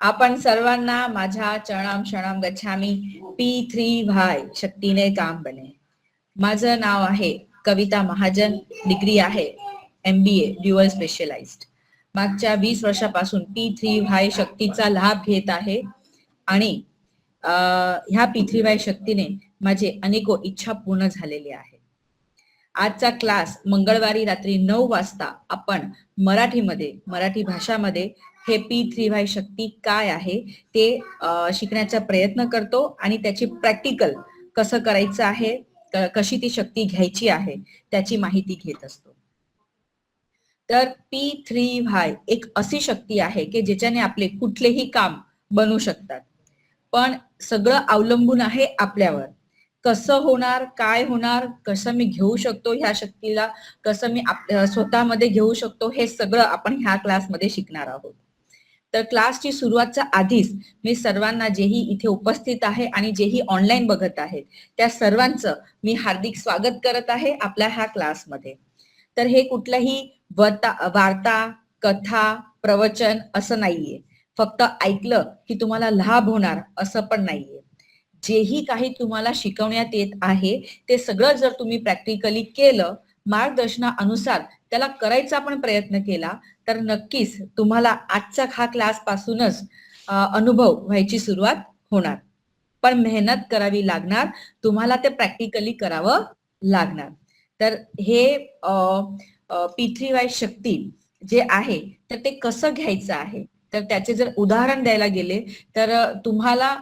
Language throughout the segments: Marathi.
आपण सर्वांना माझ्या चरणाम शरणाम गच्छामी P3Y शक्तीने काम बने. माझं नाव आहे कविता महाजन, डिग्री आहे MBA ड्युअल स्पेशलाइज्ड. मागच्या 20 वर्षापासून P3Y शक्तीचा लाभ घेत आहे आणि ह्या P3Y शक्तीने माझे अनेको इच्छा पूर्ण झालेली आहे. आजचा क्लास मंगळवारी रात्री 9 वाजता आपण मराठी भाषामध्ये हे P3Y शक्ती काय आहे ते शिकण्याचा प्रयत्न करतो आणि त्याची प्रॅक्टिकल कसं करायचं आहे, कशी ती शक्ती घ्यायची आहे त्याची माहिती घेत असतो. तर P3Y एक अशी शक्ती आहे की ज्याच्याने आपले कुठलेही काम बनू शकतात, पण सगळं अवलंबून आहे आपल्यावर. कसं होणार, काय होणार, कसं मी घेऊ शकतो ह्या शक्तीला, कसं मी स्वतःमध्ये घेऊ शकतो, हे सगळं आपण ह्या क्लासमध्ये शिकणार आहोत. तर क्लासची सुरुवातच्या आधीच मी सर्वांना, जेही इथे उपस्थित आहे आणि जेही ऑनलाईन बघत आहेत, त्या सर्वांचं मी हार्दिक स्वागत करत आहे आपल्या ह्या क्लासमध्ये. तर हे कुठलंही वार्ता, कथा, प्रवचन असं नाहीये. फक्त ऐकलं की तुम्हाला लाभ होणार असं पण नाहीये. जेही काही तुम्हाला शिकवण्यात येत आहे ते सगळं जर तुम्ही प्रॅक्टिकली केलं, मार्गदर्शनानुसार त्याला करायचा पण प्रयत्न केला, तर नक्कीच तुम्हाला आजच्या हा क्लास पासूनच अनुभव व्हायची सुरुवात होणार. पण मेहनत करावी लागणार, तुम्हाला ते प्रॅक्टिकली करावं लागणार. तर हे P3Y शक्ती जे आहे तर ते कसं घ्यायचं आहे, तर त्याचे जर उदाहरण द्यायला गेले तर तुम्हाला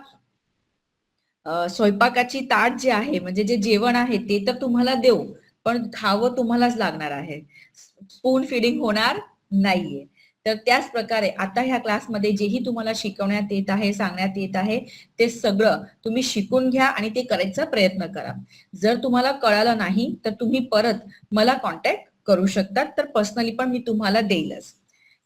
स्वयंपाकाची ताट जे आहे, म्हणजे जे जेवण आहे ते तर तुम्हाला देऊ, पण खावं तुम्हालाच लागणार आहे. स्पून फिडिंग होणार नाहीये. तर त्याच प्रकारे आता ह्या क्लासमध्ये जेही तुम्हाला शिकवण्यात येत आहे, सांगण्यात येत आहे, ते सगळं तुम्ही शिकून घ्या आणि ते करायचा प्रयत्न करा. जर तुम्हाला कळालं नाही तर तुम्ही परत मला कॉन्टॅक्ट करू शकतात, तर पर्सनली पण मी तुम्हाला देईलच.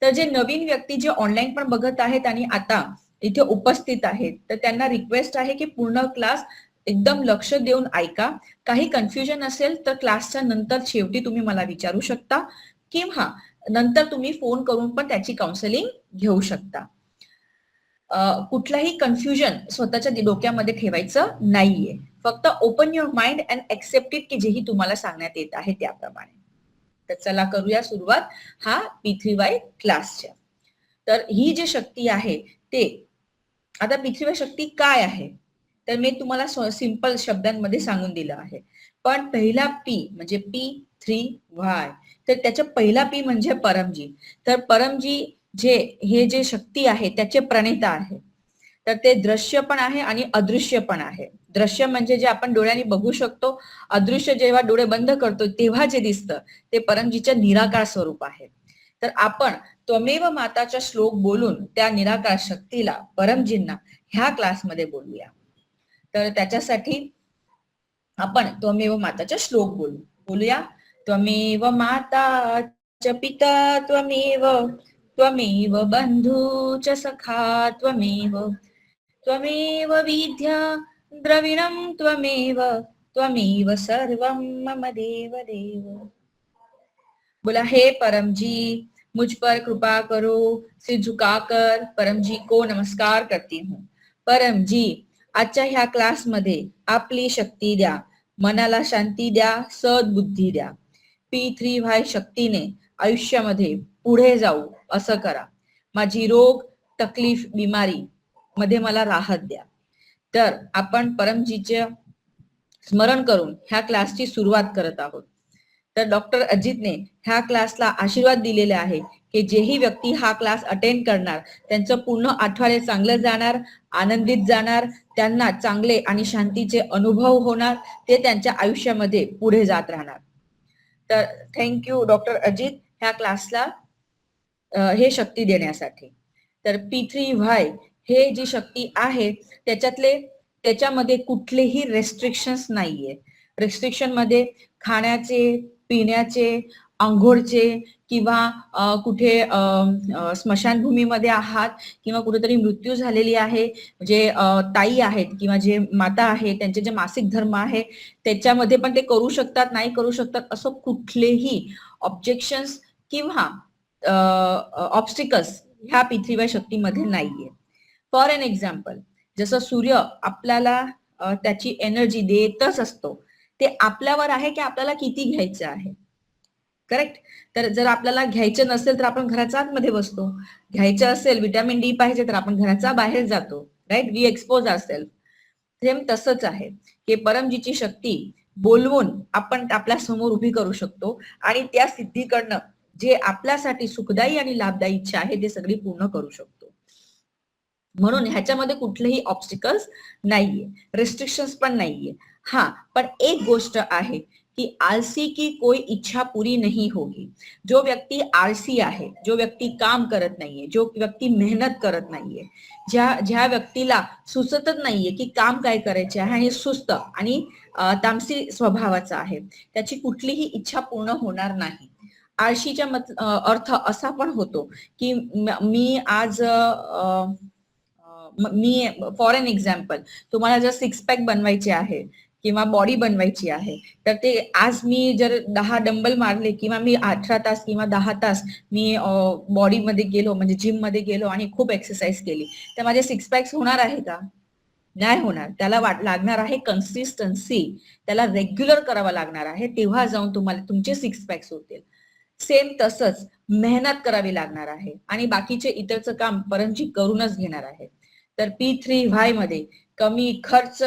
तर जे नवीन व्यक्ती जे ऑनलाईन पण बघत आहेत आणि आता इथे उपस्थित आहेत, तर त्यांना रिक्वेस्ट आहे की पूर्ण क्लास एकदम लक्ष देऊन ऐका. काही कन्फ्युजन असेल तर क्लासच्या नंतर शेवटी तुम्ही मला विचारू शकता किंवा नंतर तुम्ही फोन करून पण त्याची काउन्सिलिंग घेऊ शकता. कुठलाही कन्फ्युजन स्वतःच्या डोक्यामध्ये ठेवायचं नाहीये. फक्त open your mind and accept it, की जेही तुम्हाला सांगण्यात येत आहे त्याप्रमाणे. तर चला करूया सुरुवात हा P3Y क्लासच्या. तर ही जी शक्ती आहे ते आता P3Y शक्ती काय आहे, तर मी तुम्हाला सिंपल शब्दांमध्ये सांगून दिलं आहे. पण पहिला P म्हणजे P3Y, तर त्याच्या पहिला P म्हणजे परमजी. तर परमजी हे जे शक्ती आहे त्याचे प्रणेता आहे. तर ते दृश्य पण आहे आणि अदृश्य पण आहे. दृश्य म्हणजे जे आपण डोळ्यांनी बघू शकतो, अदृश्य जेव्हा डोळे बंद करतो तेव्हा जे दिसतं ते परमजीच्या निराकार स्वरूप आहे. तर आपण त्वमेव माताचा श्लोक बोलून त्या निराकार शक्तीला, परमजींना ह्या क्लासमध्ये बोलूया. तर त्याच्यासाठी आपण त्वमेव माताचा श्लोक बोलूया. त्वमेव माता च पिता त्वमेव, त्वमेव बंधू च सखा त्वमेव, त्वमेव विद्या द्रविणं त्वमेव, त्वमेव सर्वं मम देव देव. बोला, हे परम जी मुझ पर कृपा करो, सिर झुकाकर परम जी को नमस्कार करती हूँ. परम जी, आजच्या ह्या क्लासमध्ये आपली शक्ती द्या, मनाला शांती द्या, सद्बुद्धी द्या. P3Y शक्तीने आयुष्यामध्ये पुढे जाऊ असं करा. माझी रोग, तकलीफ, बिमारी मध्ये मला राहत द्या. तर आपण परमजीचे स्मरण करून ह्या क्लासची सुरुवात करत आहोत. तर डॉक्टर अजितने ह्या क्लासला आशीर्वाद दिलेले आहे की जेही व्यक्ती हा क्लास अटेंड करणार त्यांचं पूर्ण आठवडे चांगलं जाणार, आनंदित जाणार, त्यांना चांगले आणि शांतीचे अनुभव होणार, ते त्यांच्या आयुष्यामध्ये पुढे जात राहणार. तर थँक्यू डॉक्टर अजित ह्या क्लासला हे शक्ती देण्यासाठी. तर P3Y हे जी शक्ती आहे त्याच्यामध्ये कुठलेही रेस्ट्रिक्शन्स नाहीये. रेस्ट्रिक्शन मध्ये खाण्याचे, पिण्याचे, अंघोळचे किंवा कुठे स्मशानभूमीमध्ये आहात किंवा कुठेतरी मृत्यू झालेली आहे, जे ताई आहेत किंवा जे माता आहे त्यांचे जे मासिक धर्म आहे त्याच्यामध्ये पण ते करू शकतात, नाही करू शकतात, असं कुठलेही ऑब्जेक्शन्स किंवा ऑब्स्टिकल्स ह्या P3Y शक्तीमध्ये नाहीये. फॉर एन एक्झाम्पल, जसं सूर्य आपल्याला त्याची एनर्जी देतच असतो, ते आपल्यावर आहे की आपल्याला किती घ्यायचं आहे. करेक्ट. तर जर आपल्याला घ्यायचं नसेल तर आपण घराच्या आतमध्ये बसतो, घ्यायचं असेल विटॅमिन डी पाहिजे तर आपण घराच्या बाहेर जातो, right. We expose ourselves. Same तसंच आहे की परमजीची शक्ती बोलवून आपण आपल्या समोर उभी करू शकतो आणि त्या सिद्धीकडनं जे आपल्यासाठी सुखदायी आणि लाभदायी इच्छा आहे ते सगळी पूर्ण करू शकतो. म्हणून ह्याच्यामध्ये कुठलेही ऑब्स्टिकल्स नाहीये, रेस्ट्रिक्शन्स पण नाहीये. हा, पण एक गोष्ट आहे की आलसी की कोई इच्छा पूरी नहीं होगी. जो व्यक्ती आळसी आहे, जो व्यक्ती काम करत नाहीये, जो व्यक्ती मेहनत करत नाहीये, ज्या ज्या व्यक्तीला सुचतच नाहीये की काम काय करायचे आहे आणि सुस्त आणि तामसी स्वभावाचा आहे, त्याची कुठलीही इच्छा पूर्ण होणार नाही. आळशीच्या अर्थ असा पण होतो की मी आज मी फॉर एन एक्झाम्पल, तुम्हाला जर सिक्स पॅक बनवायचे आहे किंवा बॉडी बनवायची आहे, तर ते आज मी जर 10 डंबल मारले किंवा मी 18 तास किंवा 10 तास मी बॉडीमध्ये गेलो, म्हणजे जिम मध्ये गेलो आणि खूप एक्सरसाइज केली, तर माझे सिक्स पॅक्स होणार आहे का? नाही होणार. त्याला लागणार आहे कन्सिस्टन्सी, त्याला रेग्युलर करावं लागणार आहे, तेव्हा जाऊन तुम्हाला तुमचे सिक्स पॅक्स होतील. सेम तसंच मेहनत करावी लागणार आहे आणि बाकीचे इतरचं काम परमजी करूनच घेणार आहे. तर P3Y मध्ये कमी खर्च,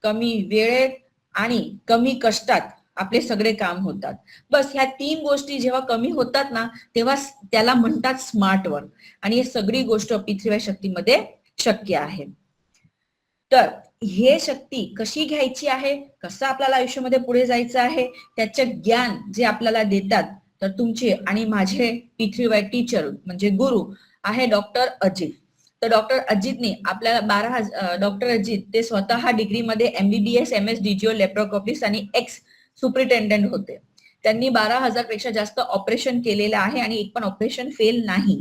कमी वेळेत आणि कमी कष्टात आपले सगळे काम होतात. बस ह्या 3 गोष्टी जेव्हा कमी होतात ना, तेव्हा त्याला म्हणतात स्मार्ट वर्क. आणि ही सगळी गोष्ट P3Y शक्तीमध्ये शक्य आहे. तर हे शक्ती कशी घ्यायची आहे, कसं आपल्याला आयुष्यामध्ये पुढे जायचं आहे, त्याचे ज्ञान जे आपल्याला देतात, तर तुमचे आणि माझे P3Y टीचर म्हणजे गुरु आहे डॉक्टर अजित. तर डॉक्टर अजितने आपल्याला डॉक्टर अजित ते स्वतः डिग्रीमध्ये MBBS MS DGO लेप्रोकॉपिस्ट आणि एक्स सुपरिटेंडंट होते. त्यांनी 12,000 पेक्षा जास्त ऑपरेशन केलेलं आहे आणि एक पण ऑपरेशन फेल नाही.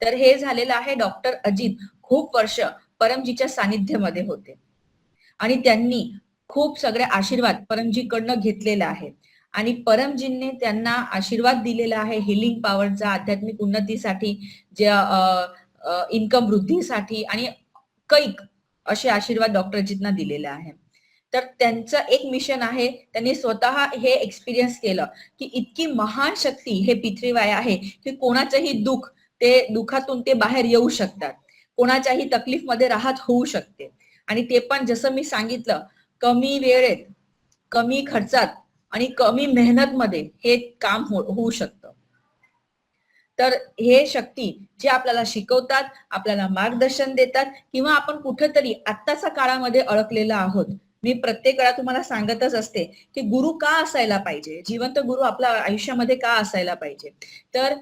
तर हे झालेलं आहे डॉक्टर अजित खूप वर्ष परमजीच्या सानिध्यामध्ये होते आणि त्यांनी खूप सगळे आशीर्वाद परमजीकडनं घेतलेला आहे आणि परमजींनी त्यांना आशीर्वाद दिलेला आहे हिलिंग पॉवरचा, आध्यात्मिक उन्नतीसाठी, ज्या इन्कम वृद्धीसाठी आणि कैक असे आशीर्वाद डॉक्टर अजितना दिलेले आहे. तर त्यांचं एक मिशन आहे, त्यांनी स्वतः हे एक्सपिरियन्स केलं की इतकी महान शक्ती हे P3Y आहे की कोणाचंही दुःख, ते दुःखातून ते बाहेर येऊ शकतात, कोणाच्याही तकलीफ मध्ये राहत होऊ शकते आणि ते पण जसं मी सांगितलं, कमी वेळेत, कमी खर्चात आणि कमी मेहनत मध्ये हे काम होऊ शकतं. तर हे शक्ती जे आपल्याला शिकवतात, आपल्याला मार्गदर्शन देतात किंवा आपण कुठेतरी आत्ताच्या काळामध्ये अडकलेलो आहोत. मी प्रत्येक वेळा तुम्हाला सांगतच असते की गुरु का असायला पाहिजे, जिवंत गुरु आपल्या आयुष्यामध्ये का असायला पाहिजे. तर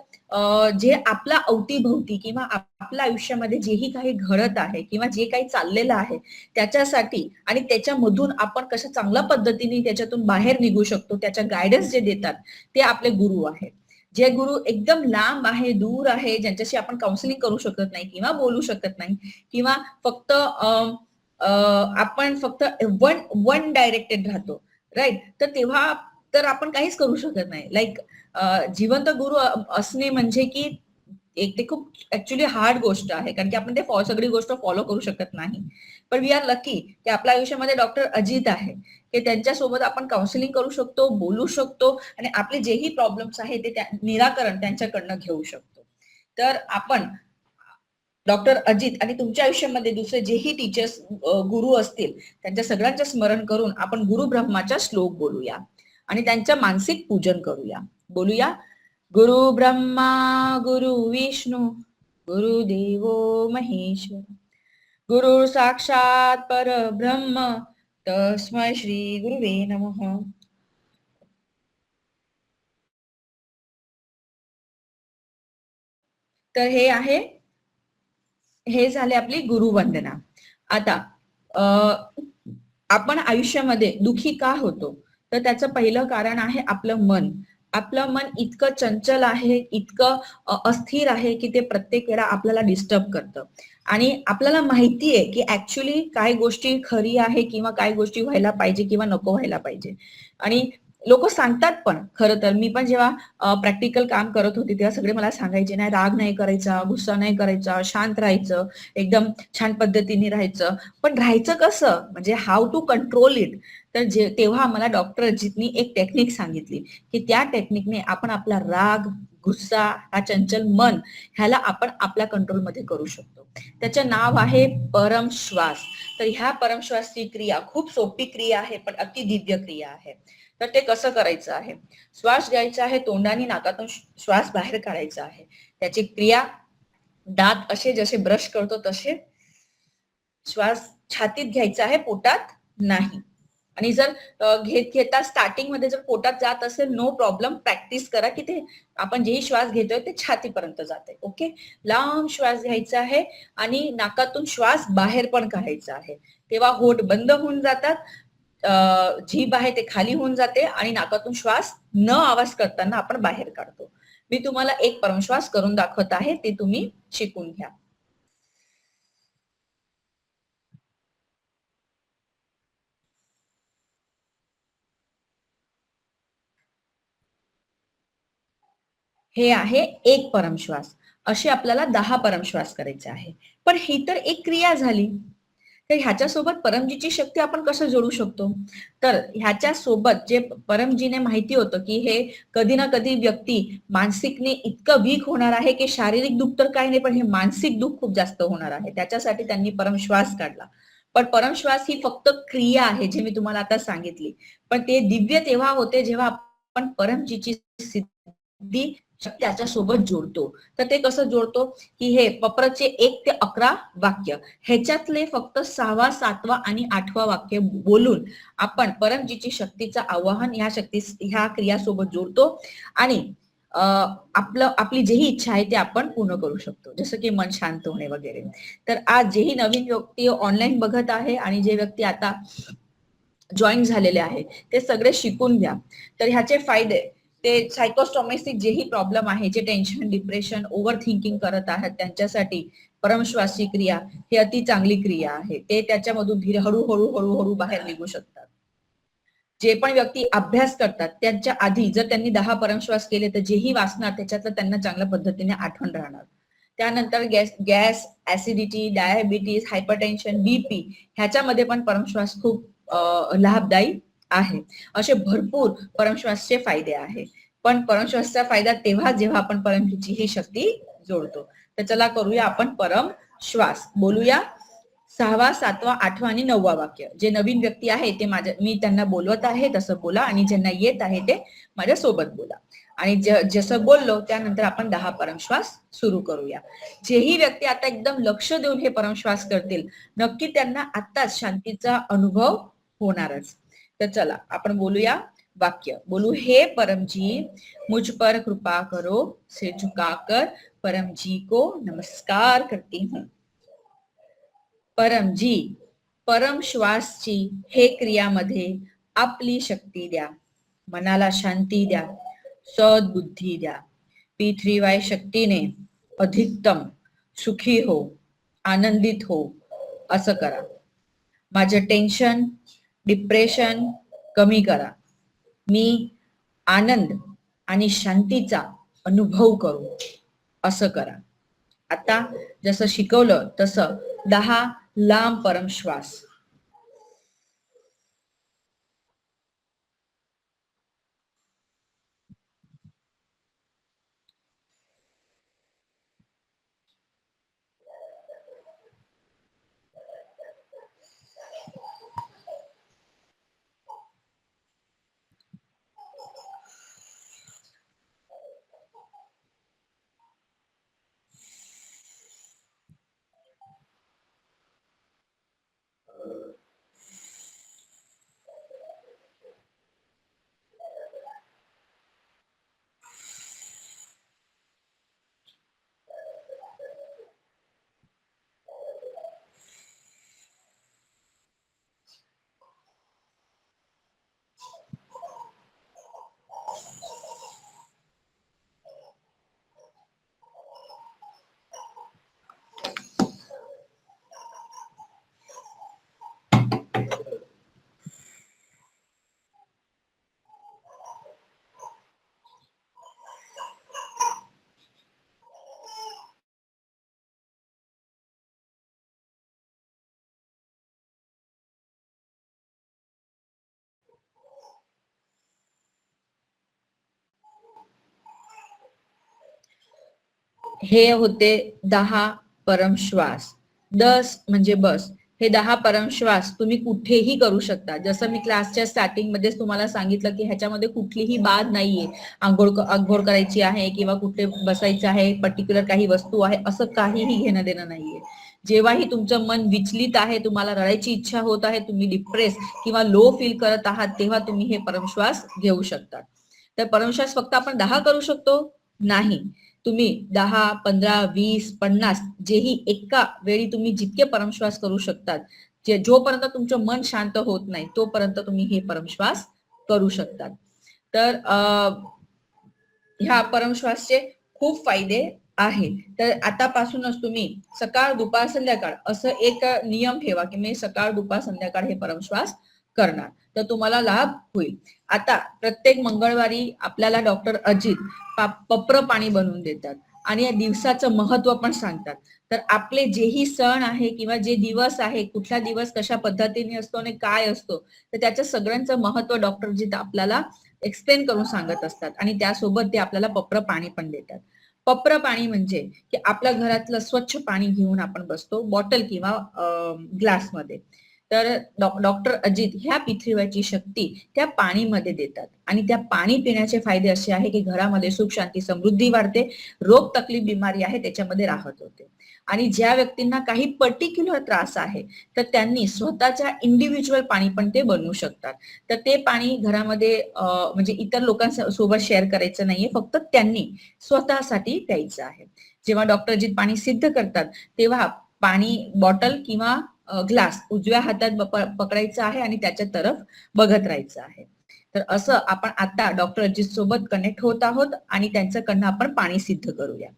जे आपल्या अवतीभोवती किंवा आपल्या आयुष्यामध्ये जेही काही घडत आहे किंवा जे काही चाललेलं आहे त्याच्यासाठी आणि त्याच्यामधून आपण कशा चांगल्या पद्धतीने त्याच्यातून बाहेर निघू शकतो, त्याच्या गायडन्स जे देतात ते आपले गुरु आहेत. जे गुरु एकदम लांब आहे, दूर आहे, ज्यांच्याशी आपण काउन्सिलिंग करू शकत नाही किंवा बोलू शकत नाही किंवा फक्त आपण फक्त वन डायरेक्टेड राहतो, राईट. तर तेव्हा तर आपण काहीच करू शकत नाही. लाईक जिवंत गुरु असणे म्हणजे की एक ते खूप ऍक्च्युली हार्ड गोष्ट आहे, कारण की आपण ते सगळी गोष्ट फॉलो करू शकत नाही. पण वी आर लकी की आपल्या आयुष्यामध्ये डॉक्टर अजित आहे, की त्यांच्यासोबत आपण काउन्सिलिंग करू शकतो, बोलू शकतो आणि आपले जेही प्रॉब्लेम्स आहे ते निराकरण त्यांच्याकडनं घेऊ शकतो. तर आपण डॉक्टर अजित आणि तुमच्या आयुष्यामध्ये दुसरे जेही टीचर्स गुरु असतील त्यांच्या सगळ्यांचं स्मरण करून आपण गुरु ब्रह्माचा श्लोक बोलूया आणि त्यांचं मानसिक पूजन करूया. बोलूया, गुरु ब्रह्मा गुरु विष्णू गुरुदेवो महेश्वर गुरु साक्षात परब्रह्म तस्मै श्री गुरुवे नमः. तर हे झाले आपली गुरुवंदना. आता आपण आयुष्यामध्ये दुखी का होतो, तर त्याचं पहिलं कारण आहे आपलं मन. आपलं मन इतकं चंचल आहे, इतकं अस्थिर आहे की ते प्रत्येक वेळा आपल्याला डिस्टर्ब करतं आणि आपल्याला माहितीये की ऍक्च्युली काय गोष्टी खरी आहे किंवा काय गोष्टी व्हायला पाहिजे किंवा नको व्हायला पाहिजे. आणि लोक सांगतात पण खरं तर, मी पण जेव्हा प्रॅक्टिकल काम करत होते तेव्हा सगळे मला सांगायचे, नाही राग नाही करायचा, गुस्सा नाही करायचा, शांत राहायचं, एकदम छान पद्धतीने राहायचं. पण राहायचं कसं, म्हणजे हाऊ टू कंट्रोल इट. तर तेव्हा मला डॉक्टर अजितनी एक टेक्निक सांगितली की त्या टेक्निकने आपण आपला राग, गुस्सा, हा चंचल मन, ह्याला आपण आपल्या कंट्रोलमध्ये करू शकतो. त्याचं नाव आहे परम श्वास. तर ह्या परमश्वासची क्रिया खूप सोपी क्रिया आहे, पण अति दिव्य क्रिया आहे. तर ते कसं करायचं आहे, श्वास घ्यायचा आहे, तोंडाने नाकातून श्वास बाहेर काढायचा आहे. त्याची क्रिया, दात असे जसे ब्रश करतो तसे श्वास छातीत घ्यायचा आहे, पोटात नाही. आणि जर घेता स्टार्टिंग मध्ये जर पोटात जात असेल, नो प्रॉब्लेम, प्रॅक्टिस करा की ते आपण जेही श्वास घेतोय ते छातीपर्यंत जाते. ओके, लांब श्वास घ्यायचा आहे आणि नाकातून श्वास बाहेर पण काढायचा आहे. तेव्हा होठ बंद होऊन जातात, जीभ आहे ते खाली होऊन जाते आणि नाकातून श्वास न आवाज करताना आपण बाहेर काढतो. मी तुम्हाला एक परमश्वास करून दाखवत आहे, ते तुम्ही शिकून घ्या. हे आहे एक परमश्वास. असे आपल्याला 10 परमश्वास करायचे आहे. पण ही तर एक क्रिया झाली. तर ह्याच्यासोबत परमजीची शक्ती आपण कसं जोडू शकतो? तर ह्याच्या सोबत जे परमजीने माहिती होतं की हे कधी ना कधी व्यक्ती मानसिकने इतकं वीक होणार आहे की शारीरिक दुःख तर काही नाही, पण हे मानसिक दुःख खूप जास्त होणार आहे. त्याच्यासाठी त्यांनी परमश्वास काढला. पण परमश्वास ही फक्त क्रिया आहे, जे मी तुम्हाला आता सांगितली. पण ते दिव्य तेव्हा होते जेव्हा आपण परमजीची सिद्धी त्याच्यासोबत जोडतो. तर ते कसं जोडतो की हे पप्रचे 1 ते 11 वाक्य, ह्याच्यातले फक्त 6वा, 7वा आणि 8वा वाक्य बोलून आपण परमजीची शक्तीचं आवाहन ह्या क्रियासोबत जोडतो आणि आपली जेही इच्छा आहे ते आपण पूर्ण करू शकतो, जसं की मन शांत होणे वगैरे. तर आज जेही नवीन व्यक्ती ऑनलाईन बघत आहे आणि जे व्यक्ती आता जॉईन झालेले आहे, ते सगळे शिकून घ्या. तर ह्याचे फायदे, ते सायकोस्टॉमॅटिक जेही प्रॉब्लेम आहे, जे टेन्शन, डिप्रेशन, ओव्हर थिंकिंग करत आहेत त्यांच्यासाठी परमश्वासची क्रिया ही अति चांगली क्रिया आहे. ते त्याच्यामधून धीरे हळूहळू हळूहळू बाहेर निघू शकतात. जे पण व्यक्ती अभ्यास करतात त्यांच्या आधी जर त्यांनी 10 परमश्वास केले, तर जेही वाचणार त्याच्यातलं त्यांना चांगल्या पद्धतीने आठवण राहणार. त्यानंतर gas, acidity, diabetes, hypertension, BP, ह्याच्यामध्ये पण परमश्वास खूप लाभदायी आहे. असे भरपूर परमश्वासचे फायदे आहेत. पण परमश्वासचा फायदा तेव्हा जेव्हा आपण परमजीची ही शक्ती जोडतो. तर चला करूया आपण परम श्वास. बोलूया 6वा, 7वा, 8वा आणि 9वा वाक्य. जे नवीन व्यक्ती आहे ते मी त्यांना बोलवत आहे तसं बोला, आणि ज्यांना येत आहे ते माझ्या सोबत बोला. आणि जसं बोललो त्यानंतर आपण 10 परमश्वास सुरू करूया. जेही व्यक्ती आता एकदम लक्ष देऊन हे परमश्वास करतील, नक्की त्यांना आत्ताच शांतीचा अनुभव होणारच. तर चला आपण बोलूया वाक्य. बोलू, हे परमजी मुझ पर कृपा करो, से झुकाकर परमजी को नमस्कार करती हूँ. परमजी, परम श्वासची हे क्रियामध्ये आपली शक्ती द्या, मनाला शांती द्या, सद्बुद्धी द्या. P3Y शक्तीने अधिकतम सुखी हो, आनंदित हो, असं करा. माझं टेन्शन, डिप्रेशन कमी करा. मी आनंद आणि शांतीचा अनुभव करू, असं करा. आता जसं शिकवलं तसं 10 लांब परमश्वास. हे होते 10 परमश्वास. 10 म्हणजे बस. हे 10 परमश्वास तुम्ही कुठेही करू शकता. जसं मी क्लासच्या स्टार्टिंग मध्येच तुम्हाला सांगितलं की ह्याच्यामध्ये कुठलीही बाद नाहीये. आंघोळ करायची आहे किंवा कुठे बसायचं आहे, पर्टिक्युलर काही वस्तू आहे, असं काहीही घेणं देणं नाहीये. जेव्हाही तुमचं मन विचलित आहे, तुम्हाला रडायची इच्छा होत आहे, तुम्ही डिप्रेस किंवा लो फील करत आहात, तेव्हा तुम्ही हे परमश्वास घेऊ शकता. तर परमश्वास फक्त आपण 10 करू शकतो? नाही. तुम्ही 10, 15, 20, 50 जेही एका वेळी तुम्ही जितके परमश्वास करू शकतात, जोपर्यंत तुमचं मन शांत होत नाही तोपर्यंत तुम्ही हे परमश्वास करू शकतात. तर ह्या परमश्वासचे खूप फायदे आहेत. तर आतापासूनच तुम्ही सकाळ, दुपार, संध्याकाळ असं एक नियम ठेवा की मी सकाळ, दुपार, संध्याकाळ हे परमश्वास करणार, तर तुम्हाला लाभ होईल. आता प्रत्येक मंगळवारी आपल्याला डॉक्टर अजित पप्र पाणी बनवून देतात आणि या दिवसाचं महत्व पण सांगतात. तर आपले जेही सण आहे किंवा जे दिवस आहे, कुठला दिवस कशा पद्धतीने असतो आणि काय असतो, तर त्याच्या सगळ्यांचं महत्व डॉक्टर अजित आपल्याला एक्सप्लेन करून सांगत असतात आणि त्यासोबत ते आपल्याला पप्र पाणी पण देतात. पप्र पाणी म्हणजे की आपल्या घरातलं स्वच्छ पाणी घेऊन आपण बसतो बॉटल किंवा ग्लासमध्ये. तर डॉक्टर अजित ह्या पृथ्वीवरची शक्ती त्या पाणीमध्ये देतात आणि त्या पाणी पिण्याचे फायदे असे आहे की घरामध्ये सुख शांती समृद्धी वाढते, रोग तकलीफ बिमारी आहे त्याच्यामध्ये राहत होते. आणि ज्या व्यक्तींना काही पर्टिक्युलर त्रास आहे तर त्यांनी स्वतःच्या इंडिव्हिज्युअल पाणी पण ते बनवू शकतात. तर ते पाणी घरामध्ये म्हणजे इतर लोकांसोबत शेअर करायचं नाहीये, फक्त त्यांनी स्वतःसाठी प्यायचं आहे. जेव्हा डॉक्टर अजित पाणी सिद्ध करतात तेव्हा पाणी बॉटल किंवा ग्लास उजव्या हातात पकडायचं आहे आणि त्याच्या तरफ बघत राहायचं आहे. तर असं आपण आता डॉक्टर अजित सोबत कनेक्ट होत आहोत आणि त्यांच्याकडनं आपण पाणी सिद्ध करूया.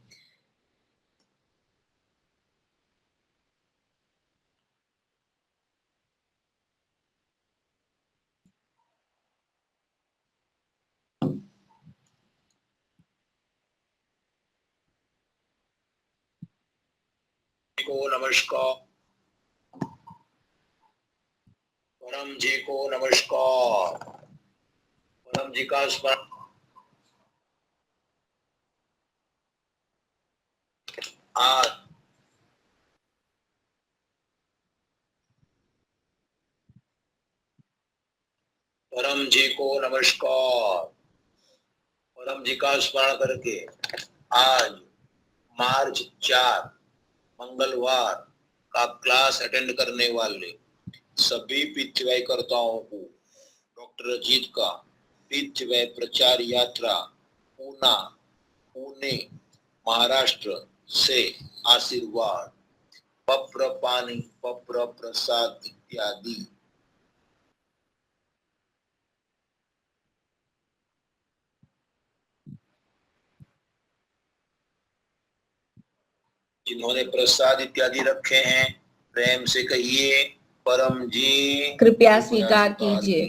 को नमस्कार। परम जी को नमस्कार। परम जी का स्मरण। आज परम जी को नमस्कार। परम जी का स्मरण करके आज मार्च 4 मंगलवार का क्लास अटेंड करने वाले सभी पितृवाई कर्ताओं को डॉक्टर अजीत का पितृवाई प्रचार यात्रा पूना पुणे महाराष्ट्र से आशीर्वाद, पप्र पानी, पप्र प्रसाद इत्यादि। जिन्होंने प्रसाद इत्यादि रखे हैं प्रेम से कहिए परम जी कृपया स्वीकार कीजिए।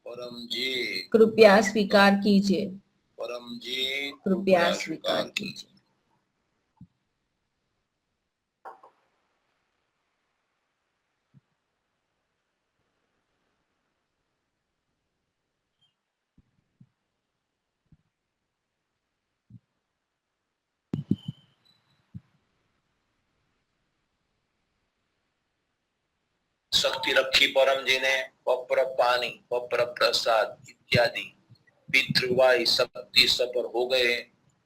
परम जी कृपया स्वीकार कीजिए। परम जी कृपया स्वीकार कीजिए। शक्ति रखी परम जी ने पप्र पानी, पप्र प्रसाद इत्यादि पितृवाई शक्ति सफर हो गए।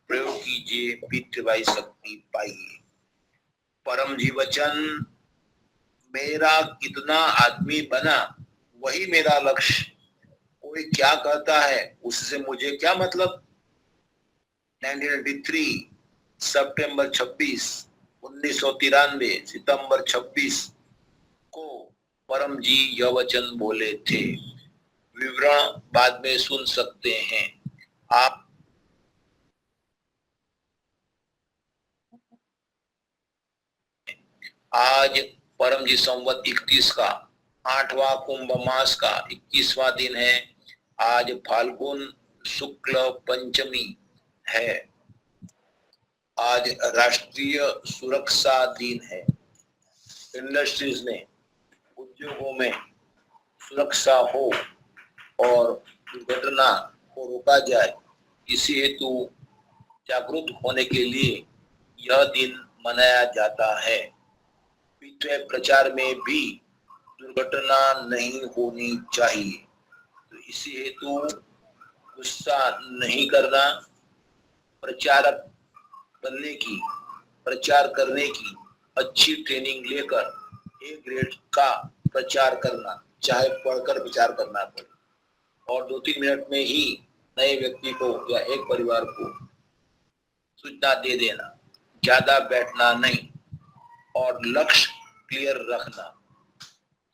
प्रयोग कीजिए, पितृवाई शक्ति पाइए। परम जी वचन, मेरा कितना आदमी बना वही मेरा लक्ष्य। कोई क्या कहता है उससे मुझे क्या मतलब। 1993 सितंबर 26, 1993 सितंबर 26 को परम जी यह वचन बोले थे। विवरण बाद में सुन सकते हैं आप। आज परम जी संवत 31 का 8वां कुंभ मास का 21वां दिन है। आज फाल्गुन शुक्ल पंचमी है। आज राष्ट्रीय सुरक्षा दिन है। इंडस्ट्रीज में, उद्योगों में सुरक्षा हो और दुर्घटना को रोका जाए, इसी हेतु जागरूक होने के लिए यह दिन मनाया जाता है। पितृ प्रचार में भी दुर्घटना नहीं होनी चाहिए, तो इसी हेतु गुस्सा नहीं करना, प्रचारक बनने की, प्रचार करने की अच्छी ट्रेनिंग लेकर ए ग्रेड का प्रचार करना, चाहे पढ़कर विचार करना पड़े, और 2-3 मिनट में ही नए व्यक्ति को या एक परिवार को सूचना दे देना, ज्यादा बैठना नहीं और लक्ष्य क्लियर रखना।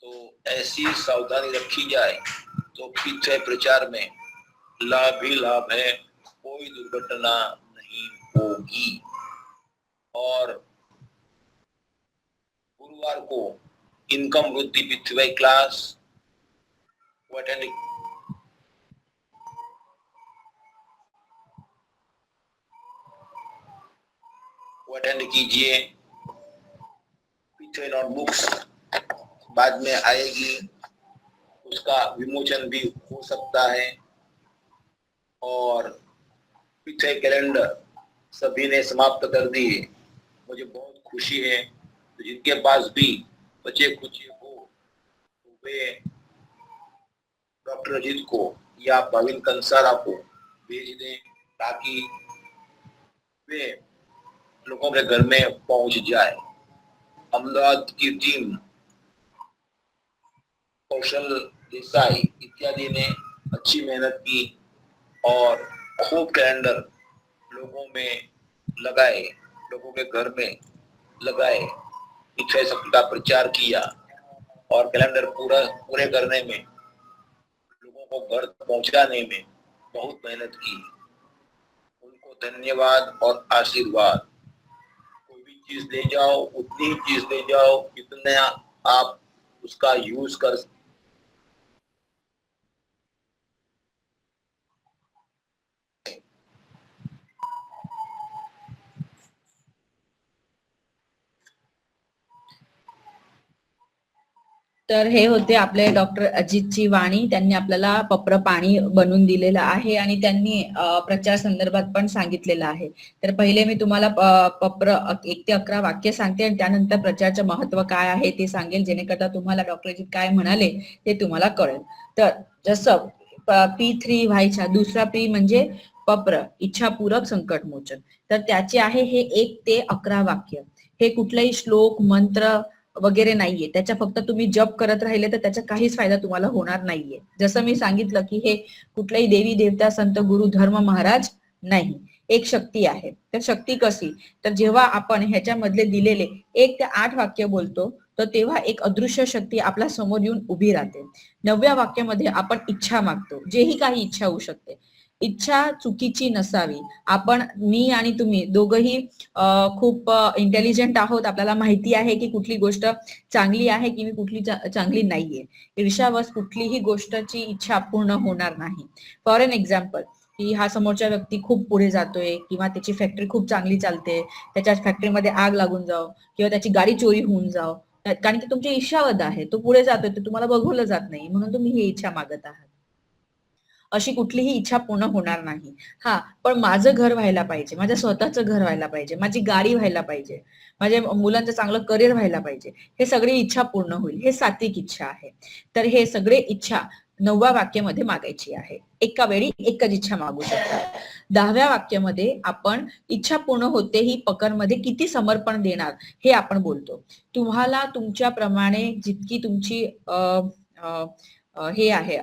तो ऐसी सावधानी रखी जाए तो पितृ प्रचार में लाभ ही लाभ है, कोई दुर्घटना नहीं होगी। और गुरुवार को इनकम वृद्धि पितृ क्लास अटेंड कीजिए। पितृ नोटबुक्स बाद में आएगी, उसका विमोचन भी हो सकता है। और पितृ कैलेंडर सभी ने समाप्त कर दिए, मुझे बहुत खुशी है। तो जिनके पास भी बचे खुचे हो तो वे डॉक्टर अजीत को या भाविन कंसारा को भेज दें, ताकि वे लोगों के घर में पहुंच जाए। अहमदाबाद की टीम, कौशल देसाई इत्यादि ने अच्छी मेहनत की और खूब कैलेंडर लोगों में लगाए, लोगों के घर में लगाए, पितृ शक्ति का प्रचार किया और कैलेंडर पूरे करने में, लोगों को घर पहुंचाने में बहुत मेहनत की। उनको धन्यवाद और आशीर्वाद। कोई भी चीज ले जाओ, उतनी ही चीज ले जाओ जितने आप उसका यूज कर सकते। तर हे होते आपले डॉक्टर अजितची वाणी. त्यांनी आपल्याला पप्र पाणी बनवून दिलेलं आहे आणि त्यांनी प्रचार संदर्भात पण सांगितलेलं आहे. तर पहिले मी तुम्हाला पप्र 1 ते 11 वाक्य सांगते आणि त्यानंतर प्रचारचं महत्व काय आहे ते सांगेल, जेणेकरता तुम्हाला डॉक्टर अजित काय म्हणाले ते तुम्हाला कळेल. तर जसं P3 व्हायच्या, दुसरा P म्हणजे पप्र, इच्छापूरक संकटमोचन. तर त्याचे आहे हे 1 ते 11 वाक्य. हे कुठलाही श्लोक, मंत्र वगैरे नाहीये. त्याच्या फक्त तुम्ही जप करत राहिले तर त्याचा काहीच फायदा तुम्हाला होणार नाहीये. जसं मी सांगितलं की हे कुठल्याही देवी देवता, संत, गुरु, धर्म, महाराज नाही, एक शक्ती आहे. तर शक्ती कशी? तर जेव्हा आपण ह्याच्यामधले दिलेले 1 ते 8 वाक्य बोलतो तर तेव्हा एक अदृश्य शक्ती आपल्या समोर येऊन उभी राहते. 9व्या वाक्यामध्ये आपण इच्छा मागतो, जेही काही इच्छा होऊ शकते. इच्छा चुकीची नसावी. आपण, मी आणि तुम्ही दोघंही खूप इंटेलिजंट आहोत. आपल्याला माहिती आहे की कुठली गोष्ट चांगली आहे की कुठली चांगली नाहीये. ईर्ष्यावश कुठलीही गोष्टची इच्छा पूर्ण होणार नाही. फॉर एन एक्झाम्पल, की हा समोरच्या व्यक्ती खूप पुढे जातोय किंवा त्याची फॅक्टरी खूप चांगली चालते, त्याच्या फॅक्टरीमध्ये आग लागून जाव किंवा त्याची गाडी चोरी होऊन जाव, कारण की तुमची ईर्ष्यावद आहे. तो पुढे जातोय, ते तुम्हाला बघवलं जात नाही, म्हणून तुम्ही ही इच्छा मागत आहात. अशी कुठलीही इच्छा पूर्ण होणार नाही. हा, पण माझं घर व्हायला पाहिजे, माझं स्वतःचं घर व्हायला पाहिजे, माझी गाडी व्हायला पाहिजे, माझ्या मुलांचं चांगलं करिअर व्हायला पाहिजे, हे सगळी इच्छा पूर्ण होईल. हे सात्विक इच्छा आहे. तर हे सगळे इच्छा 9व्या वाक्यामध्ये मागायची आहे. एका वेळी एकच इच्छा मागू शकतात. 10व्या वाक्यामध्ये आपण इच्छा पूर्ण होते ही पकरमध्ये किती समर्पण देणार हे आपण बोलतो. तुम्हाला तुमच्याप्रमाणे जितकी तुमची हे आहे,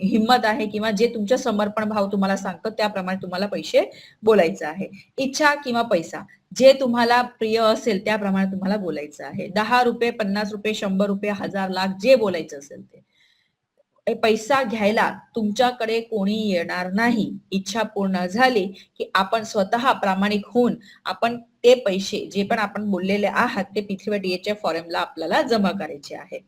हिंमत आहे किंवा जे तुमचं समर्पण भाव तुम्हाला सांगतो त्याप्रमाणे तुम्हाला पैसे बोलायचं आहे. इच्छा किंवा पैसा, जे तुम्हाला प्रिय असेल त्याप्रमाणे तुम्हाला बोलायचं आहे. 10 रुपये, 50 रुपये, 100 रुपये, 1000, लाख, जे बोलायचं असेल ते. पैसा घ्यायला तुमच्याकडे कोणी येणार नाही. इच्छा पूर्ण झाली की आपण स्वतः प्रामाणिक होऊन आपण ते पैसे, जे पण आपण बोललेले आहात, ते P3DHच्या फॉर्मला आपल्याला जमा करायचे आहे.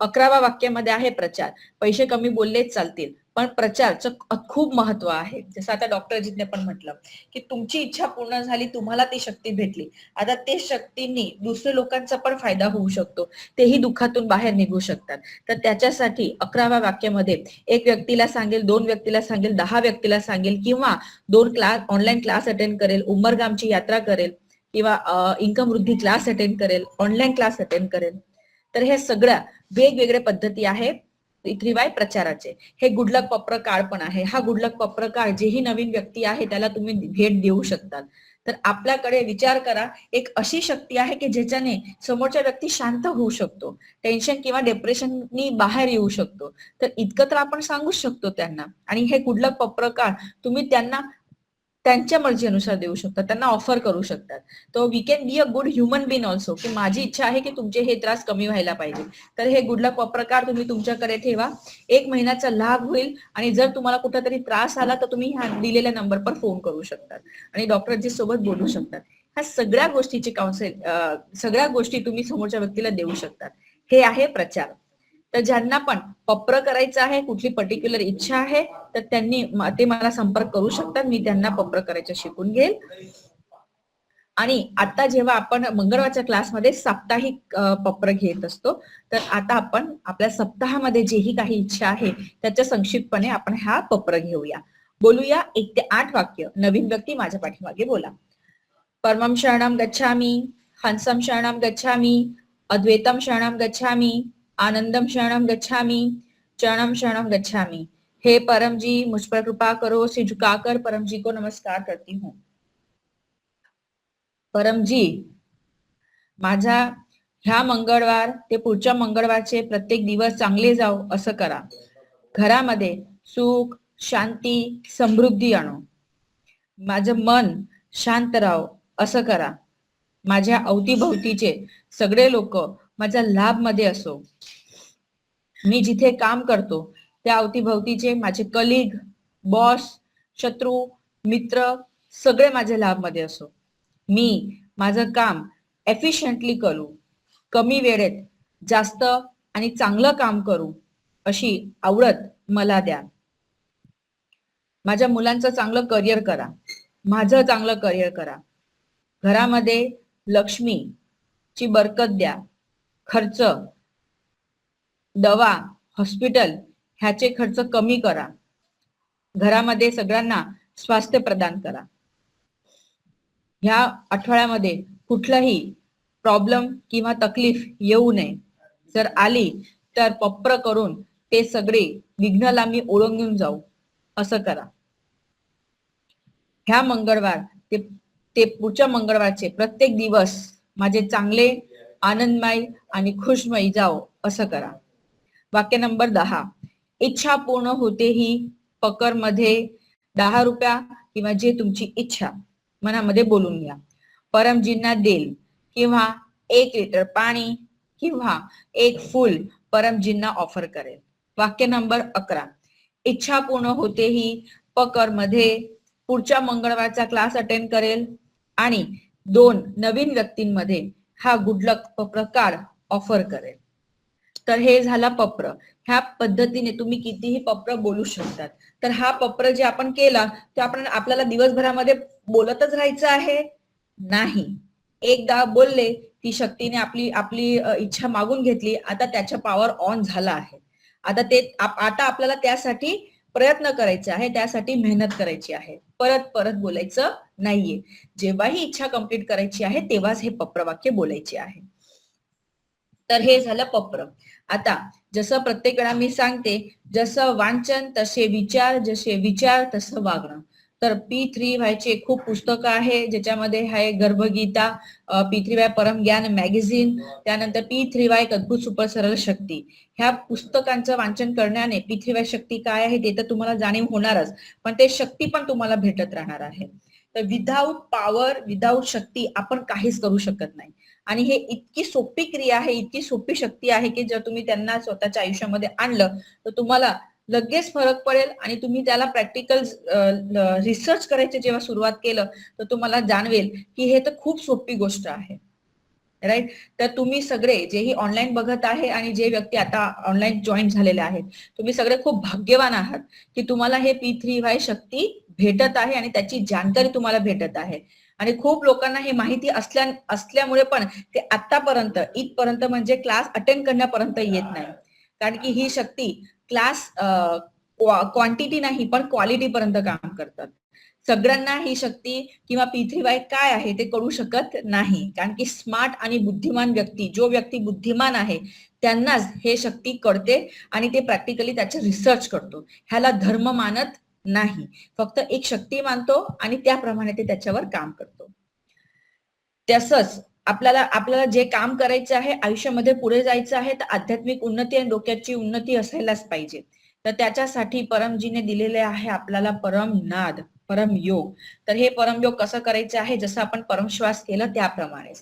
11व्या वाक्यामध्ये आहे प्रचार. पैसे कमी बोललेच चालतील, पण प्रचारचं खूप महत्व आहे. जसं आता डॉक्टर अजितने पण म्हटलं की तुमची इच्छा पूर्ण झाली, तुम्हाला ती शक्ती भेटली. आता ते शक्तींनी दुसऱ्या लोकांचा पण फायदा होऊ शकतो, तेही दुःखातून बाहेर निघू शकतात. तर त्याच्यासाठी 11व्या वाक्यामध्ये एक व्यक्तीला सांगेल, 2 व्यक्तीला सांगेल, 10 व्यक्तीला सांगेल किंवा 2 क्लास, ऑनलाईन क्लास अटेंड करेल, उमरगामची यात्रा करेल किंवा इन्कम वृद्धी क्लास अटेंड करेल, ऑनलाईन क्लास अटेंड करेल. तर हे सगळ्या वेगवेगळ्या पद्धती आहेत P3Y प्रचाराचे. हे गुडलक पत्रकार पण आहे. हा गुडलक पत्रकार जेही नवीन व्यक्ती आहे त्याला तुम्ही भेट देऊ शकतात. तर आपल्याकडे विचार करा, एक अशी शक्ती आहे की ज्याच्याने समोरचा व्यक्ती शांत होऊ शकतो, टेन्शन किंवा डिप्रेशननी बाहेर येऊ शकतो. तर इतकं तर आपण सांगू शकतो त्यांना. आणि हे गुडलक पत्रकार तुम्ही त्यांना त्यांच्या मर्जीनुसार देऊ शकतात, त्यांना ऑफर करू शकतात. तो we can be a good human being also, की माझी इच्छा आहे की तुमचे हे त्रास कमी व्हायला पाहिजे. तर हे गुडलक प्रकार तुम्ही तुमच्याकडे ठेवा, 1 महिन्याचा लाभ होईल. आणि जर तुम्हाला कुठेतरी त्रास आला तर तुम्ही ह्या दिलेल्या नंबरवर फोन करू शकतात आणि डॉक्टरजी सोबत बोलू शकतात. ह्या सगळ्या गोष्टीची सगळ्या गोष्टी तुम्ही समोरच्या व्यक्तीला देऊ शकतात. हे आहे प्रचार. तर ज्यांना पण पप्र करायचं आहे, कुठली पर्टिक्युलर इच्छा आहे, तर त्यांनी ते मला संपर्क करू शकतात. मी त्यांना पप्र करायचं शिकून घेईल. आणि आता जेव्हा आपण मंगळवारच्या क्लासमध्ये साप्ताहिक पप्र घेत असतो, तर आता आपण आपल्या सप्ताहामध्ये जेही काही इच्छा आहे त्याच्या संक्षिप्तपणे आपण हा पप्र घेऊया. बोलूया 1 ते 8 वाक्य. नवीन व्यक्ती माझ्या पाठीमागे बोला. परमं शरणं गच्छामि, हंसं शरणं गच्छामि, अद्वैतं शरणं गच्छामि, आनंदम शरणं गच्छामि, चरणम शरणं गच्छामि. हे परम जी, मुझ पर कृपा करो. सिर झुकाकर परम जी को नमस्कार करती हूँ. परम जी, माझा ह्या मंगळवार ते पुढच्या मंगळवारचे प्रत्येक दिवस चांगले जाव असं करा. घरामध्ये सुख, शांती, समृद्धी आणो. माझं मन शांत राहो असं करा. माझ्या अवतीभोवतीचे सगळे लोक माझ्या लाभ मध्ये असो. मी जिथे काम करतो त्या अवतीभोवतीचे माझे कलिग, बॉस, शत्रू, मित्र सगळे माझ्या लाभ मध्ये असो. मी माझं काम एफिशियंटली करू, कमी वेळेत जास्त आणि चांगलं काम करू अशी आवडत मला द्या. माझ्या मुलांचं चांगलं करिअर करा, माझं चांगलं करिअर करा. घरामध्ये लक्ष्मीची बरकत द्या. खर्च, दवा, हॉस्पिटल ह्याचे खर्च कमी करा. घरामध्ये सगळ्यांना स्वास्थ्य प्रदान करा. ह्या आठवड्यामध्ये कुठलाही प्रॉब्लेम किंवा तकलीफ येऊ नये. जर आली तर पप्र करून ते सगळे विघ्नाला मी ओळंगून जाऊ असं करा. ह्या मंगळवार ते पुढच्या मंगळवारचे प्रत्येक दिवस माझे चांगले, आनंदमय आणि खुशमय जाओ असं करा. वाक्य नंबर 10. इच्छा पूर्ण होतेही पकर मध्ये 10 रुपया किंवा जे तुमची इच्छा मनामध्ये बोलून घ्या. परमजींना देईल किंवा 1 लिटर पाणी किंवा 1 फूल परमजींना ऑफर करेल. वाक्य नंबर 11. इच्छा पूर्ण होतेही पकर मध्ये पुढच्या मंगळवारचा क्लास अटेंड करेल आणि 2 नवीन व्यक्तींमध्ये हा गुडलक प्रकार ऑफर करेल. तर हे झाला पप्र. ह्या पद्धतीने तुम्ही कितीही पप्र बोलू शकतात. तर हा पप्र जे आपण केला ते आपण आपल्याला दिवसभरामध्ये बोलतच राहायचं आहे नाही. एकदा बोलले ती शक्तीने आपली इच्छा मागून घेतली. आता त्याच्या पॉवर ऑन झाला आहे. आता आपल्याला त्यासाठी प्रयत्न करायचे आहे, त्यासाठी मेहनत करायची आहे. परत बोलायचं नाहीये. जेव्हाही इच्छा कंप्लीट करायची आहे तेव्हाच हे पप्र वाक्य बोलायचे आहे. तर हे झालं पप्र. आता जसं प्रत्येक वेळा मी सांगते, जसं वाचन तसे विचार, जसे विचार तसं वागणं. तर P3Y चे खूप पुस्तकं आहे, ज्याच्यामध्ये आहे गर्भगीता, P3Y परम ज्ञान मॅगझिन, त्यानंतर P3Y अद्भुत सुपर सरळ शक्ती. ह्या पुस्तकांचं वाचन करण्याने P3Y शक्ती काय आहे ते तर तुम्हाला जाणीव होणारच, पण ते शक्ती पण तुम्हाला भेटत राहणार आहे. तर विदाऊट पॉवर, विदाऊट शक्ती आपण काहीच करू शकत नाही. आणि हे इतकी सोपी क्रिया आहे, इतकी सोपी शक्ती आहे की जर तुम्ही त्यांना स्वतःच्या आयुष्यामध्ये आणलं तर तुम्हाला लगेच फरक पडेल. आणि तुम्ही त्याला प्रॅक्टिकल रिसर्च करायचे जेव्हा सुरुवात केलं तर तुम्हाला जाणवेल की हे तर खूप सोपी गोष्ट आहे. राईट. तर तुम्ही सगळे जेही ऑनलाईन बघत आहे आणि जे व्यक्ती आता ऑनलाईन जॉईन झालेले आहेत, तुम्ही सगळे खूप भाग्यवान आहात की तुम्हाला हे P3Y शक्ती भेटत आहे आणि त्याची जानकारी तुम्हाला भेटत आहे. आणि खूप लोकांना हे माहिती असल्यामुळे पण ते आतापर्यंत इथपर्यंत म्हणजे क्लास अटेंड करण्यापर्यंत येत नाही. कारण की ही शक्ती क्लास क्वांटिटी नाही पण क्वालिटी पर्यंत काम करतात. सगळ्यांना ही शक्ती किंवा P3Y काय आहे ते कळू शकत नाही, कारण की स्मार्ट आणि बुद्धिमान व्यक्ती, जो व्यक्ती बुद्धिमान आहे त्यांनाच हे शक्ती कळते आणि ते प्रॅक्टिकली त्याचे रिसर्च करतो. ह्याला धर्म मानत नाही, फक्त एक शक्ती मानतो आणि त्याप्रमाणे ते त्याच्यावर काम करतो. तसंच आपल्याला जे काम करायचं आहे, आयुष्यामध्ये पुढे जायचं आहे, तर आध्यात्मिक उन्नती आणि डोक्याची उन्नती असायलाच पाहिजे. तर त्याच्यासाठी परमजीने दिलेले आहे आपल्याला परमनाद, परमयोग. तर हे परमयोग कसं करायचं आहे, जसं आपण परमश्वास केलं त्याप्रमाणे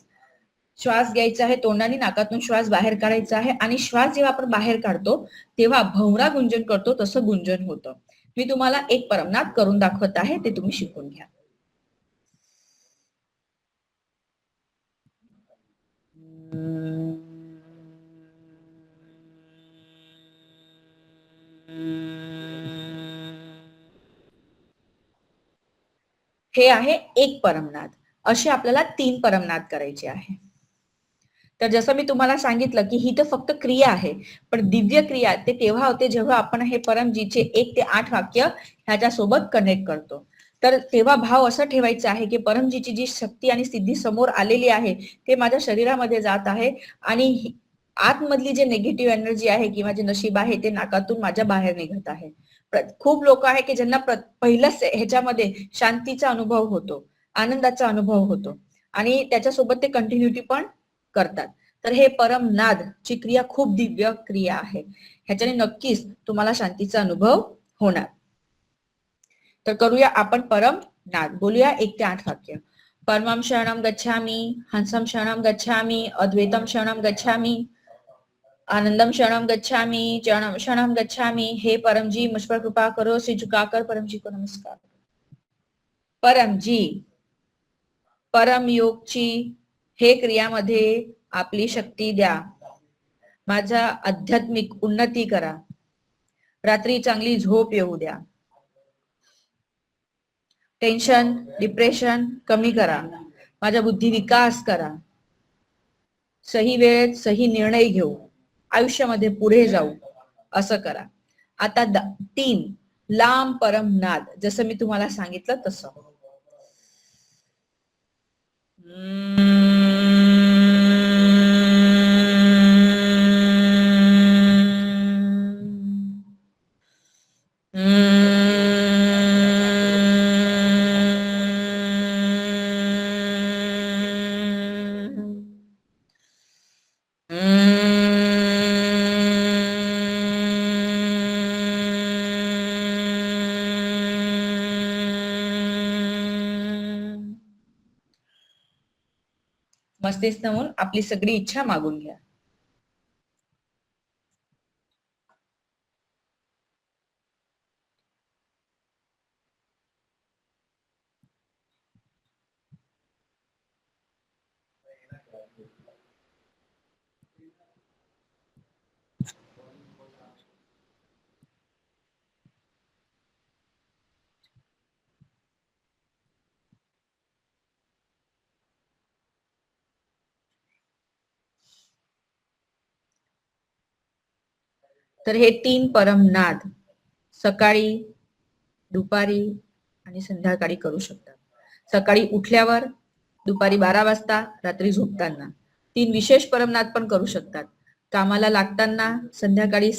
श्वास घ्यायचा आहे, तोंडाने नाकातून श्वास बाहेर काढायचा आहे आणि श्वास जेव्हा आपण बाहेर काढतो तेव्हा भवरा गुंजन करतो तसं गुंजन होतं. मी तुम्हाला एक परमनाद करून दाखवत आहे, ते तुम्ही शिकून घ्या. हे आहे एक परमनाद. असे आपल्याला 3 परमनाद करायचे आहे. तर जसं मी तुम्हाला सांगितलं की ही तर फक्त क्रिया आहे, पण दिव्य क्रिया ते तेव्हा होते जेव्हा आपण हे परमजीचे 1 ते 8 वाक्य ह्याच्यासोबत कनेक्ट करतो. तर तेव्हा भाव असं ठेवायचा आहे की परमजीची जी शक्ती आणि सिद्धी समोर आलेली आहे ते माझ्या शरीरामध्ये जात आहे आणि आतमधली जे निगेटिव्ह एनर्जी आहे किंवा जे नशीब आहे ते नाकातून माझ्या बाहेर निघत आहे. खूप लोक आहे की ज्यांना पहिल्याच ह्याच्यामध्ये शांतीचा अनुभव होतो, आनंदाचा अनुभव होतो आणि त्याच्यासोबत ते कंटिन्युटी पण करतात. तर हे परमनाद ची क्रिया खूप दिव्य क्रिया आहे, ह्याच्याने नक्कीच तुम्हाला शांतीचा अनुभव होणार. तर करूया आपण परमनाद. बोलूया 1 ते 8 वाक्य. परमं शरणं गच्छामि, हंसं शरणं गच्छामि, अद्वैतं शरणं गच्छामि, आनंदम शरणं गच्छामि, चरणम शरणं गच्छामि. हे परमजी मुझ पर कृपा करो. सिर झुकाकर परमजी को नमस्कार. परमजी, परमयोगची हे क्रियामध्ये आपली शक्ती द्या. माझा आध्यात्मिक उन्नती करा. रात्री चांगली झोप येऊ द्या. टेन्शन, डिप्रेशन कमी करा. माझा बुद्धी विकास करा. सही वेळेत सही निर्णय घेऊ. आयुष्यामध्ये पुढे जाऊ असं करा. आता 3 लांब परमनाद जसं मी तुम्हाला सांगितलं तसं. मस्तीच नमून आपली सगळी इच्छा मागून घ्या. तर हे 3 परमनाद सकाळी, दुपारी आणि संध्याकाळी करू शकतात. सकाळी उठल्यावर, दुपारी 12 वाजता, रात्री झोपताना. 3 विशेष परमनाद पण करू शकतात. कामाला लागताना, संध्याकाळी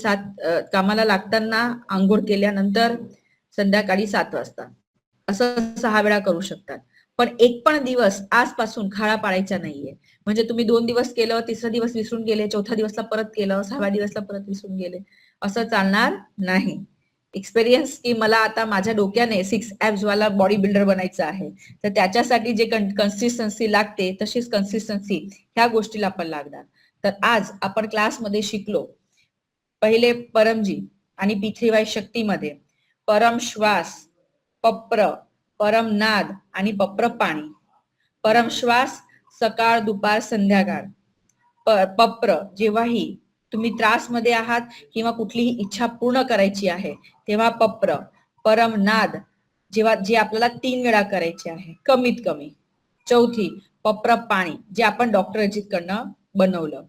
कामाला लागताना, आंघोळ केल्यानंतर, संध्याकाळी 7 वाजता. असं 6 वेळा करू शकतात. पण एक पण दिवस आजपासून खाळा पाळायचा नाहीये. म्हणजे तुम्ही 2 दिवस केलं, तिसरा दिवस विसरून गेले, चौथ्या दिवसला परत केलं, 6व्या दिवसला परत विसरून गेले, असं चालणार नाही. एक्सपिरियन्स की मला आता माझ्या डोक्याने 6 ऍब्स वाला बॉडी बिल्डर बनायचं आहे, तर त्याच्यासाठी जे कन्सिस्टन्सी लागते तशीच कन्सिस्टन्सी ह्या गोष्टीला पण लागणार. तर आज आपण क्लासमध्ये शिकलो पहिले परमजी आणि P3Y शक्तीमध्ये परम श्वास, पप्र, परमनाद आणि पप्र पाणी. परम श्वास सकाळ, दुपार, संध्याकाळ. पप्र जेव्हाही तुम्ही त्रासमध्ये आहात किंवा कुठलीही इच्छा पूर्ण करायची आहे तेव्हा पप्र. परमनाद जे आपल्याला 3 वेळा करायचे आहे कमीत कमी. चौथी पप्र पाणी जे आपण डॉक्टर अजित कडनं बनवलं.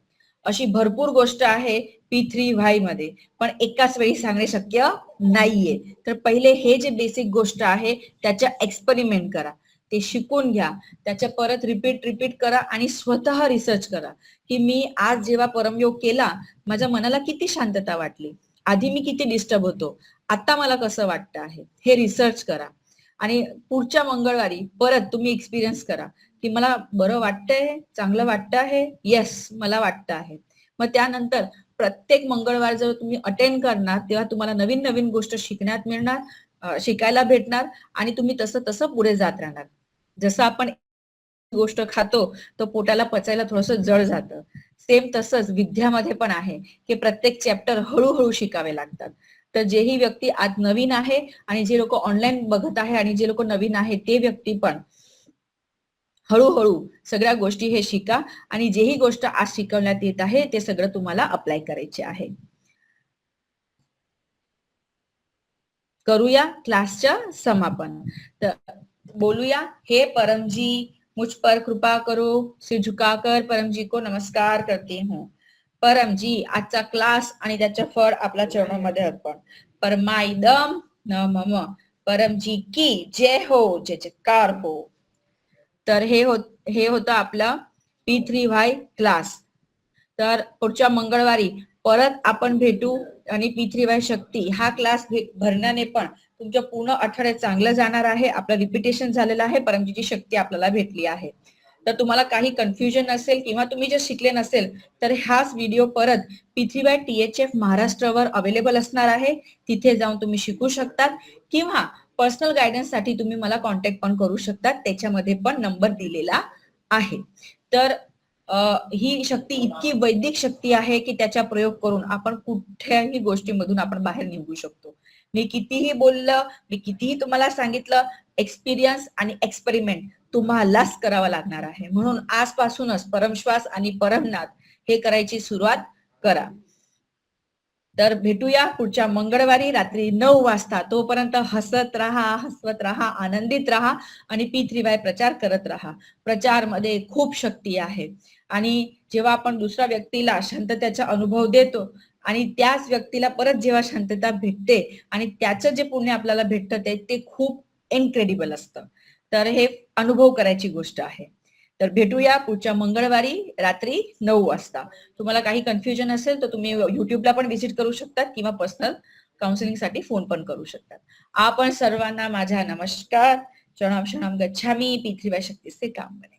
अशी भरपूर गोष्ट आहे P3Y मध्ये, पण एकाच वेळी सांगणे शक्य नाहीये. तर पहिले हे जे बेसिक गोष्ट आहे त्याच्या एक्सपेरिमेंट करा, ते शिकून घ्या, त्याच्या परत रिपीट करा आणि स्वतः रिसर्च करा की मी आज जेव्हा परमयोग केला माझ्या मनाला किती शांतता वाटली, आधी मी किती डिस्टर्ब होतो, आता मला कसं वाटतं आहे, हे रिसर्च करा. आणि पुढच्या मंगळवारी परत तुम्ही एक्सपिरियन्स करा की मला बरं वाटतंय, चांगलं वाटतं आहे, येस मला वाटतं आहे. मग त्यानंतर प्रत्येक मंगळवार जर तुम्ही अटेंड करणार तेव्हा तुम्हाला नवीन नवीन गोष्ट शिकण्यात मिळणार, शिकायला भेटणार आणि तुम्ही तसं तसं पुढे जात राहणार. जसं आपण गोष्ट खातो तर पोटाला पचायला थोडंसं जड जातं, सेम तसंच विद्यामध्ये पण आहे की प्रत्येक चॅप्टर हळूहळू शिकावे लागतात. तर जेही व्यक्ती आज नवीन आहे आणि जे लोक ऑनलाईन बघत आहे आणि जे लोक नवीन आहे ते व्यक्ती पण हळूहळू सगळ्या गोष्टी हे शिका आणि जेही गोष्ट आज शिकवण्यात येत आहे ते सगळं तुम्हाला अप्लाय करायचे आहे. करूया क्लासचं समापन. तर बोलूया, हे परमजी मुझ पर कृपा करो, सिर झुकाकर परमजी को नमस्कार करती हूँ. परमजी आजचा क्लास आणि त्याचे फळ आपल्या चरणामध्ये अर्पण. परमाइदम न मम. परमजी की जय हो, जय जयकार हो. तर हे होतं आपलं P3Y क्लास. तर पुढच्या मंगळवारी परत आपण भेटू आणि P3Y शक्ती हा क्लास भरण्याने पण तुमचं पूर्ण आठवडे चांगलं जाणार आहे. आपलं रिपिटेशन झालेलं आहे, परमजीची शक्ती आपल्याला भेटली आहे. तर तुम्हाला काही कन्फ्युजन असेल किंवा तुम्ही जे शिकले नसेल तर हाच व्हिडिओ परत P3Y THF महाराष्ट्रावर अवेलेबल असणार आहे, तिथे जाऊन तुम्ही शिकू शकतात किंवा पर्सनल गायडन्स साठी तुम्ही मला कॉन्टॅक्ट पण करू शकता, त्याच्यामध्ये पण नंबर दिलेला आहे. तर ही शक्ती इतकी वैदिक शक्ती आहे की त्याचा प्रयोग करून आपण कुठल्याही गोष्टीमधून आपण बाहेर निघू शकतो. मी कितीही बोललं, मी कितीही तुम्हाला सांगितलं, एक्सपिरियन्स आणि एक्सपेरिमेंट तुम्हालाच करावा लागणार आहे. म्हणून आजपासूनच परमश्वास आणि परमनाद हे करायची सुरुवात करा. तर भेटूया पुढच्या मंगळवारी रात्री 9 वाजता. तोपर्यंत हसत राहा, हसवत राहा, आनंदित राहा आणि P3Y प्रचार करत राहा. प्रचारमध्ये खूप शक्ती आहे आणि जेव्हा आपण दुसऱ्या व्यक्तीला शांततेचा अनुभव देतो आणि त्याच व्यक्तीला परत जेव्हा शांतता भेटते आणि त्याचं जे पुण्य आपल्याला भेटतं ते खूप इनक्रेडिबल असतं. तर हे अनुभव करायची गोष्ट आहे. तर भेटूया पुढच्या मंगळवारी रात्री 9 वाजता. तुम्हाला काही कन्फ्युजन असेल तर तुम्ही युट्यूबला पण व्हिजिट करू शकतात किंवा पर्सनल काउन्सिलिंग साठी फोन पण करू शकतात. आपण सर्वांना माझा नमस्कार. शरणम शरणम गच्छामी. P3Y शक्तीचे काम बने.